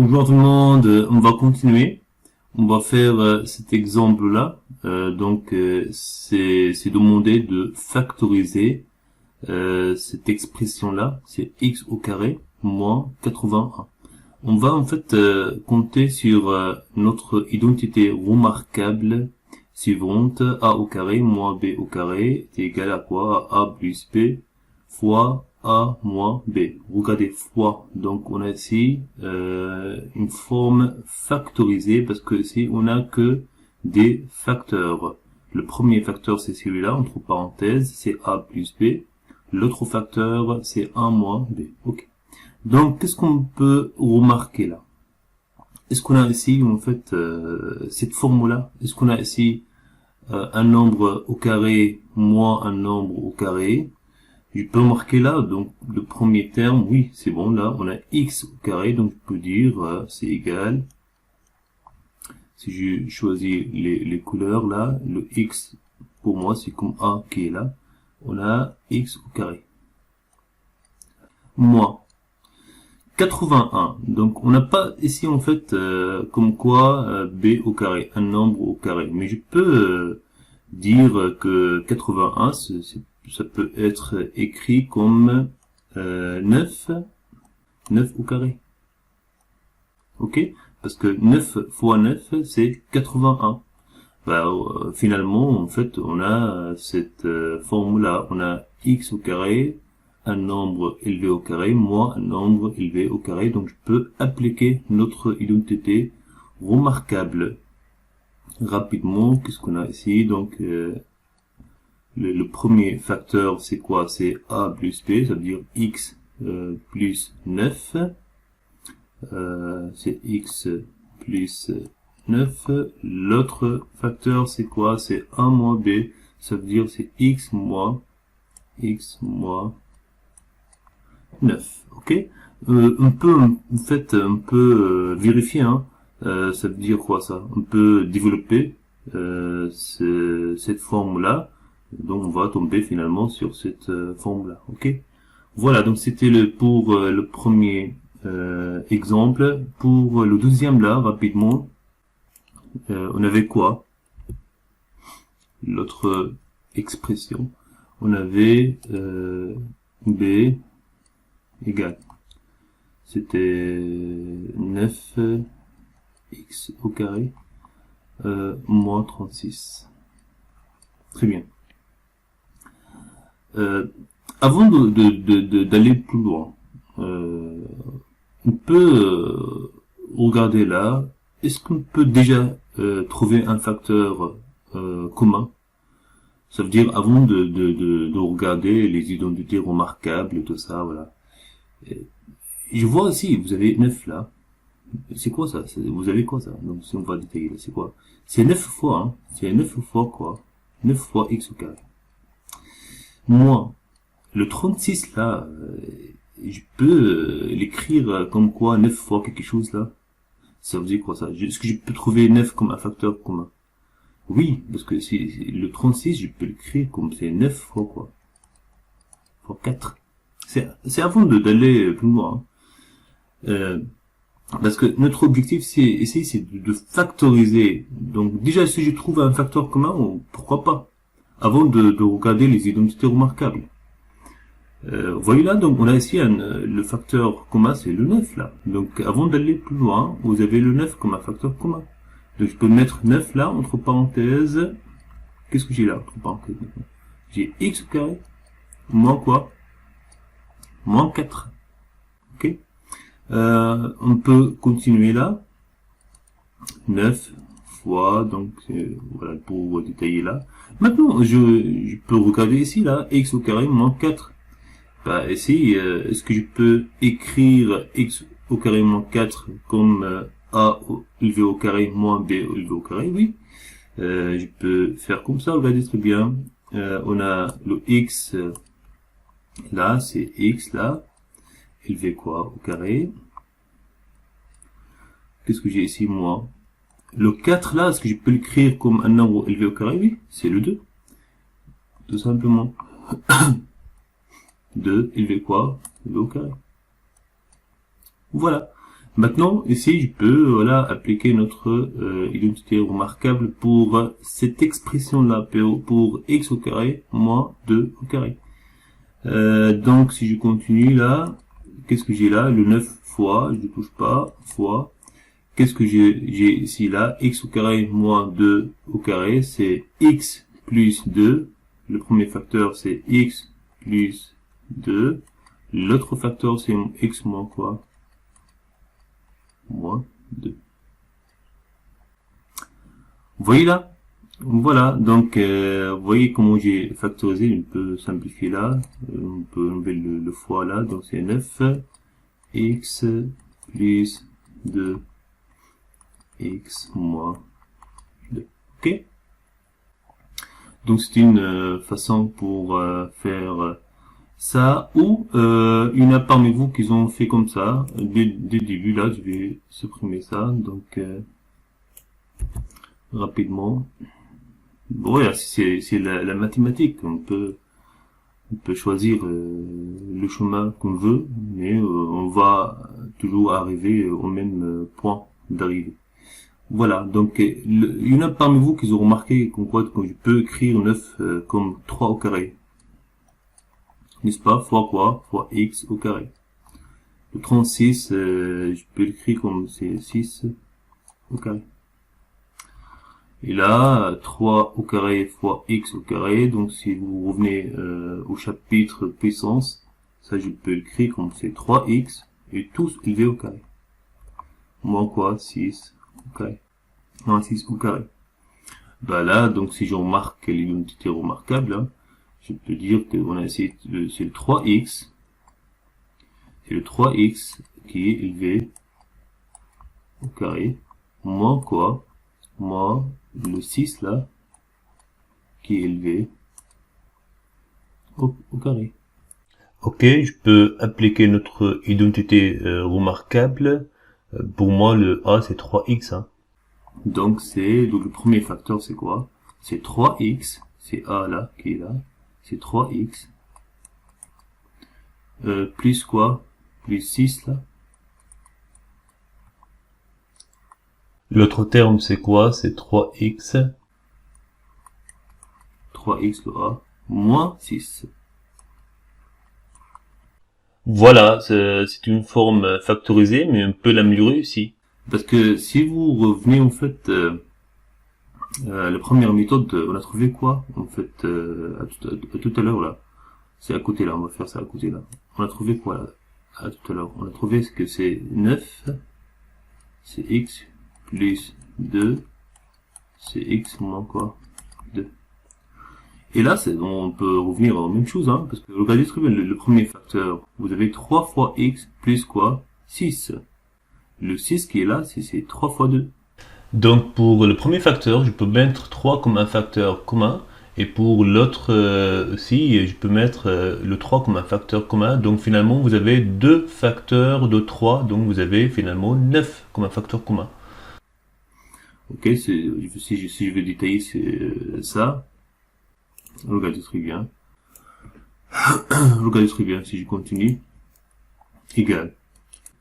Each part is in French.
Bonjour tout le monde, on va continuer. On va faire cet exemple-là. C'est demandé de factoriser cette expression-là. C'est x au carré moins 81. On va en fait compter sur notre identité remarquable suivante. A au carré moins b au carré est égal à quoi? À a plus b fois a moins b. Regardez, fois. Donc on a ici une forme factorisée parce que ici on n'a que des facteurs. Le premier facteur c'est celui-là, entre parenthèses, c'est a plus b. L'autre facteur c'est a moins b. Ok. Donc qu'est-ce qu'on peut remarquer là? Est-ce qu'on a ici en fait cette forme-là? Est-ce qu'on a ici un nombre au carré moins un nombre au carré? Je peux marquer là, donc le premier terme, oui, c'est bon, là, on a x au carré, donc je peux dire, c'est égal, si je choisis les couleurs là, le x, pour moi, c'est comme A qui est là, on a x au carré. Moins 81, donc on n'a pas ici en fait, comme quoi, b au carré, un nombre au carré, mais je peux dire que 81, ça peut être écrit comme 9 au carré. Ok? Parce que 9 fois 9, c'est 81. Finalement, en fait, on a cette formule-là. On a x au carré, un nombre élevé au carré, moins un nombre élevé au carré. Donc, je peux appliquer notre identité remarquable. Rapidement, qu'est-ce qu'on a ici? Donc, le premier facteur, c'est quoi? C'est a plus b, ça veut dire x plus 9. C'est x plus 9. L'autre facteur, c'est quoi? C'est a moins b, ça veut dire c'est x moins 9. Ok? On peut, en fait, vérifier, hein. Ça veut dire quoi ça? On peut développer cette forme-là. Donc on va tomber finalement sur cette forme-là. Ok? Voilà, donc c'était pour le premier exemple. Pour le deuxième là, rapidement, on avait quoi? L'autre expression. On avait b égale. C'était 9x au carré moins 36. Très bien. Avant d'aller plus loin, on peut regarder là, est-ce qu'on peut déjà trouver un facteur commun? Ça veut dire avant de regarder les identités remarquables et tout ça, voilà. Je vois aussi, vous avez 9 là. C'est quoi ça? Vous avez quoi ça? Donc si on va détailler, c'est quoi? C'est 9 fois, hein. C'est 9 fois quoi? 9 fois x au carré. Moins le 36 là, je peux l'écrire comme quoi 9 fois quelque chose là. Ça veut dire quoi ça? Est-ce que je peux trouver 9 comme un facteur commun? Oui, parce que le 36, je peux l'écrire comme c'est 9 fois quoi? Fois 4. C'est avant d'aller plus loin. Hein. Parce que notre objectif, c'est de factoriser. Donc déjà, si je trouve un facteur commun, pourquoi pas? Avant de regarder les identités remarquables. Voyez là, donc on a ici le facteur commun, c'est le 9 là. Donc avant d'aller plus loin, vous avez le 9 comme un facteur commun. Donc je peux mettre 9 là, entre parenthèses. Qu'est-ce que j'ai là, entre parenthèses? J'ai x au carré, moins quoi? Moins 4. Ok? On peut continuer là. 9 fois, donc voilà pour détailler là. Maintenant, je peux regarder ici là, x au carré moins 4. Ici, est-ce que je peux écrire x au carré moins 4 comme a élevé au carré moins b élevé au carré? Oui. Je peux faire comme ça, regardez très bien. On a le x là, c'est x là, élevé quoi au carré. Qu'est-ce que j'ai ici, moi? Le 4 là, est-ce que je peux l'écrire comme un nombre élevé au carré? Oui, c'est le 2. Tout simplement. 2 élevé quoi? Élevé au carré. Voilà. Maintenant, ici, je peux voilà appliquer notre identité remarquable pour cette expression-là, pour x au carré moins 2 au carré. Donc, si je continue là, qu'est-ce que j'ai là? Le 9 fois, je ne touche pas, fois. Qu'est-ce que j'ai ici là? X au carré moins 2 au carré, c'est x plus 2. Le premier facteur, c'est x plus 2. L'autre facteur, c'est x moins quoi? Moins 2. Vous voyez là? Voilà, donc vous voyez comment j'ai factorisé, on peut simplifier là, on peut enlever le fois là, donc c'est 9 x plus 2 x moins 2. Ok? Donc c'est une façon pour faire ça, ou il y en a parmi vous qui ont fait comme ça, dès le début là, je vais supprimer ça, donc rapidement. Bon, voilà, c'est la mathématique, on peut choisir le chemin qu'on veut, mais on va toujours arriver au même point d'arrivée. Voilà, donc il y en a parmi vous qui ont remarqué qu'on je peux écrire 9 comme 3 au carré. N'est-ce pas? Fois quoi? Fois x au carré. Le 36, je peux l'écrire comme c'est 6 au carré. Et là, 3 au carré fois x au carré, donc si vous revenez au chapitre puissance, ça je peux l'écrire comme c'est 3x, et tout élevé au carré. Moins quoi? 6 au carré. Non, 6 au carré. Bah là, donc si je remarque l'identité remarquable, hein, je peux dire que on a essayé c'est le 3x, c'est le 3x qui est élevé au carré, moins quoi? Moins le 6 là, qui est élevé au carré. Ok, je peux appliquer notre identité remarquable. Pour moi, le A, c'est 3x. Hein. Donc le premier facteur, c'est quoi? C'est 3x, c'est A là, qui est là. C'est 3x. Plus quoi? Plus 6 là. L'autre terme, c'est quoi? C'est 3x. 3x le A, moins 6. Voilà, c'est une forme factorisée, mais on peut l'améliorer aussi. Parce que si vous revenez en fait la première méthode, on a trouvé quoi en fait à tout à l'heure là. C'est à côté là, on va faire ça à côté là. On a trouvé quoi là, à tout à l'heure? On a trouvé que c'est 9, c'est x plus 2, c'est x moins quoi? 2. Et là, on peut revenir à la même chose, hein, parce que regardez très bien le premier facteur. Vous avez 3 fois x plus quoi? 6. Le 6 qui est là, c'est 3 fois 2. Donc pour le premier facteur, je peux mettre 3 comme un facteur commun. Et pour l'autre aussi, je peux mettre le 3 comme un facteur commun. Donc finalement, vous avez deux facteurs de 3. Donc vous avez finalement 9 comme un facteur commun. Ok, si je veux détailler ça, regardez très bien. Regardez très bien, si je continue, égal.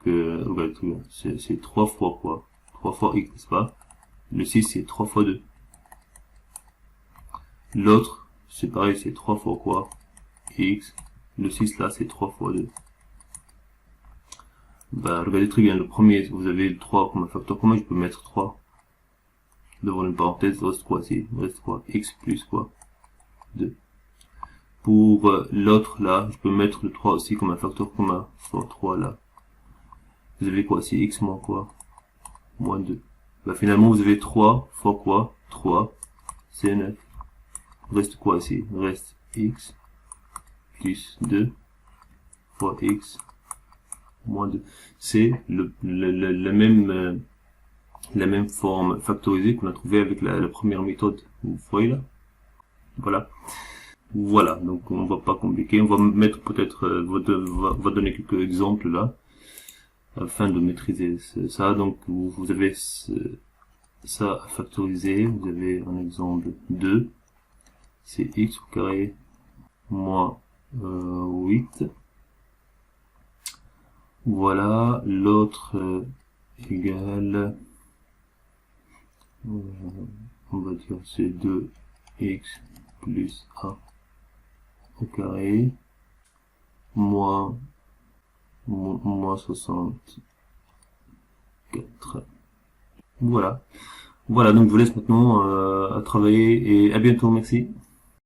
Regardez très bien, c'est 3 fois quoi? 3 fois x, n'est-ce pas? Le 6, c'est 3 fois 2. L'autre, c'est pareil, c'est 3 fois quoi? X. Le 6 là, c'est 3 fois 2. Bah, regardez très bien, le premier, vous avez le 3 comme un facteur commun, je peux mettre 3. Devant une parenthèse, reste quoi? Reste quoi? X plus quoi? 2. Pour l'autre là, je peux mettre le 3 aussi comme un facteur commun, soit 3 là. Vous avez quoi? C'est x moins quoi? Moins 2. Bah, finalement, vous avez 3 fois quoi? 3, c'est 9. Reste quoi ici? Reste x plus 2 fois x moins 2. C'est la même forme factorisée qu'on a trouvé avec la première méthode. Vous voyez là? Voilà. Voilà, donc on va pas compliquer. On va mettre peut-être, va donner quelques exemples là, afin de maîtriser ça. Donc vous avez ça à factoriser. Vous avez un exemple 2. C'est x au carré moins 8. Voilà, l'autre égale, on va dire c'est 2x plus a au carré moins 64. Voilà. Voilà, donc je vous laisse maintenant à travailler et à bientôt, merci.